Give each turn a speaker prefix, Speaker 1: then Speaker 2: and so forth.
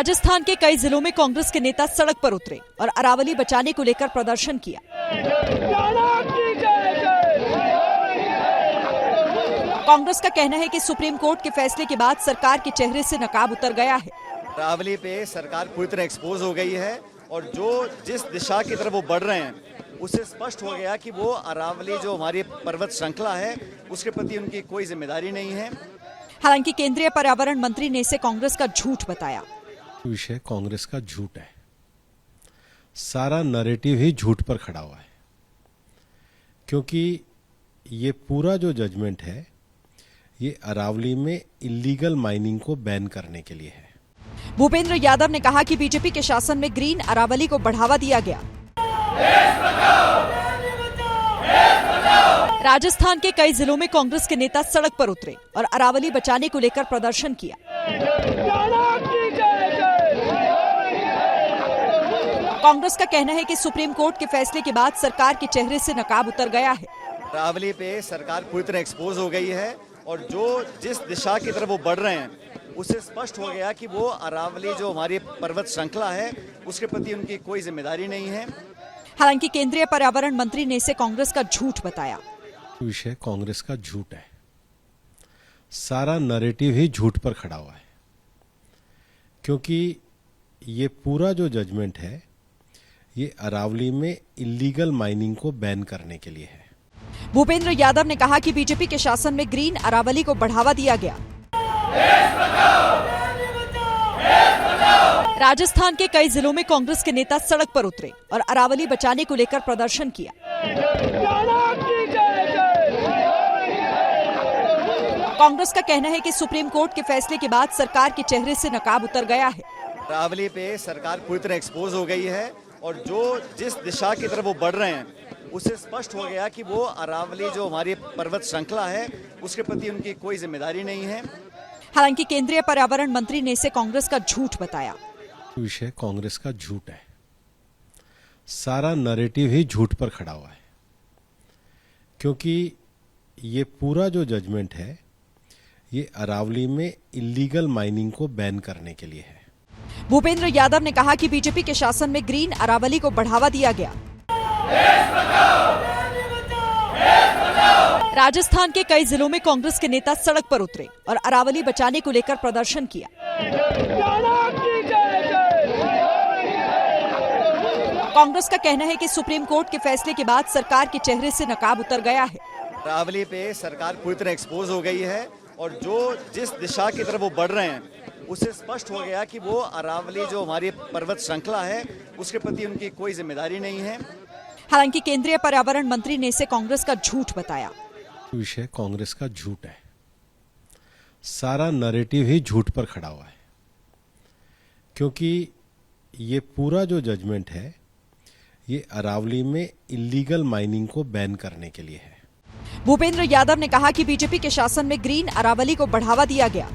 Speaker 1: राजस्थान के कई जिलों में कांग्रेस के नेता सड़क पर उतरे और अरावली बचाने को लेकर प्रदर्शन किया। कांग्रेस का कहना है कि सुप्रीम कोर्ट के फैसले के बाद सरकार के चेहरे से नकाब उतर गया है।
Speaker 2: अरावली पे सरकार पूरी तरह एक्सपोज हो गई है और जिस दिशा की तरफ वो बढ़ रहे हैं उससे स्पष्ट हो गया कि वो अरावली जो हमारी पर्वत श्रृंखला है उसके प्रति उनकी कोई जिम्मेदारी नहीं है।
Speaker 1: हालांकि केंद्रीय पर्यावरण मंत्री ने इसे कांग्रेस का झूठ बताया।
Speaker 3: विषय कांग्रेस का झूठ है, सारा नैरेटिव ही झूठ पर खड़ा हुआ है, क्योंकि ये पूरा जो जजमेंट है ये अरावली में इलीगल माइनिंग को बैन करने के लिए है।
Speaker 1: भूपेंद्र यादव ने कहा कि बीजेपी के शासन में ग्रीन अरावली को बढ़ावा दिया गया। राजस्थान के कई जिलों में कांग्रेस के नेता सड़क पर उतरे और अरावली बचाने को लेकर प्रदर्शन किया। कांग्रेस का कहना है कि सुप्रीम कोर्ट के फैसले के बाद सरकार के चेहरे से नकाब उतर गया है।
Speaker 2: अरावली पे सरकार पूरी तरह एक्सपोज हो गई है और जिस दिशा की तरफ वो बढ़ रहे हैं उससे स्पष्ट हो गया कि वो अरावली जो हमारी पर्वत श्रृंखला है उसके प्रति उनकी कोई जिम्मेदारी नहीं है।
Speaker 1: हालांकि केंद्रीय पर्यावरण मंत्री ने इसे कांग्रेस का झूठ बताया।
Speaker 3: विषय कांग्रेस का झूठ है, सारा नैरेटिव ही झूठ पर खड़ा हुआ है, क्योंकि ये पूरा जो जजमेंट है ये अरावली में इलीगल माइनिंग को बैन करने के लिए है।
Speaker 1: भूपेंद्र यादव ने कहा कि बीजेपी के शासन में ग्रीन अरावली को बढ़ावा दिया गया। राजस्थान के कई जिलों में कांग्रेस के नेता सड़क पर उतरे और अरावली बचाने को लेकर प्रदर्शन किया। कांग्रेस का कहना है कि सुप्रीम कोर्ट के फैसले के बाद सरकार के चेहरे से नकाब उतर गया है।
Speaker 2: अरावली पे सरकार पूरी तरह एक्सपोज हो गई है और जिस दिशा की तरफ वो बढ़ रहे हैं उससे स्पष्ट हो गया कि वो अरावली जो हमारी पर्वत श्रृंखला है उसके प्रति उनकी कोई जिम्मेदारी नहीं है।
Speaker 1: हालांकि केंद्रीय पर्यावरण मंत्री ने इसे कांग्रेस का झूठ बताया।
Speaker 3: विषय कांग्रेस का झूठ है, सारा नैरेटिव ही झूठ पर खड़ा हुआ है, क्योंकि ये पूरा जो जजमेंट है ये अरावली में इलीगल माइनिंग को बैन करने के लिए है।
Speaker 1: भूपेंद्र यादव ने कहा कि बीजेपी के शासन में ग्रीन अरावली को बढ़ावा दिया गया। राजस्थान के कई जिलों में कांग्रेस के नेता सड़क पर उतरे और अरावली बचाने को लेकर प्रदर्शन किया। कांग्रेस का कहना है कि सुप्रीम कोर्ट के फैसले के बाद सरकार के चेहरे से नकाब उतर गया है।
Speaker 2: अरावली पे सरकार पूरी तरह एक्सपोज हो गई है और जिस दिशा की तरफ वो बढ़ रहे हैं उससे स्पष्ट हो गया कि वो अरावली जो हमारी पर्वत श्रृंखला है उसके प्रति उनकी कोई जिम्मेदारी नहीं है।
Speaker 1: हालांकि केंद्रीय पर्यावरण मंत्री ने इसे कांग्रेस का झूठ बताया।
Speaker 3: विषय कांग्रेस का झूठ है, सारा नैरेटिव ही झूठ पर खड़ा हुआ है, क्योंकि ये पूरा जो जजमेंट है ये अरावली में इलीगल माइनिंग को बैन करने के लिए है।
Speaker 1: भूपेंद्र यादव ने कहा कि बीजेपी के शासन में ग्रीन अरावली को बढ़ावा दिया गया।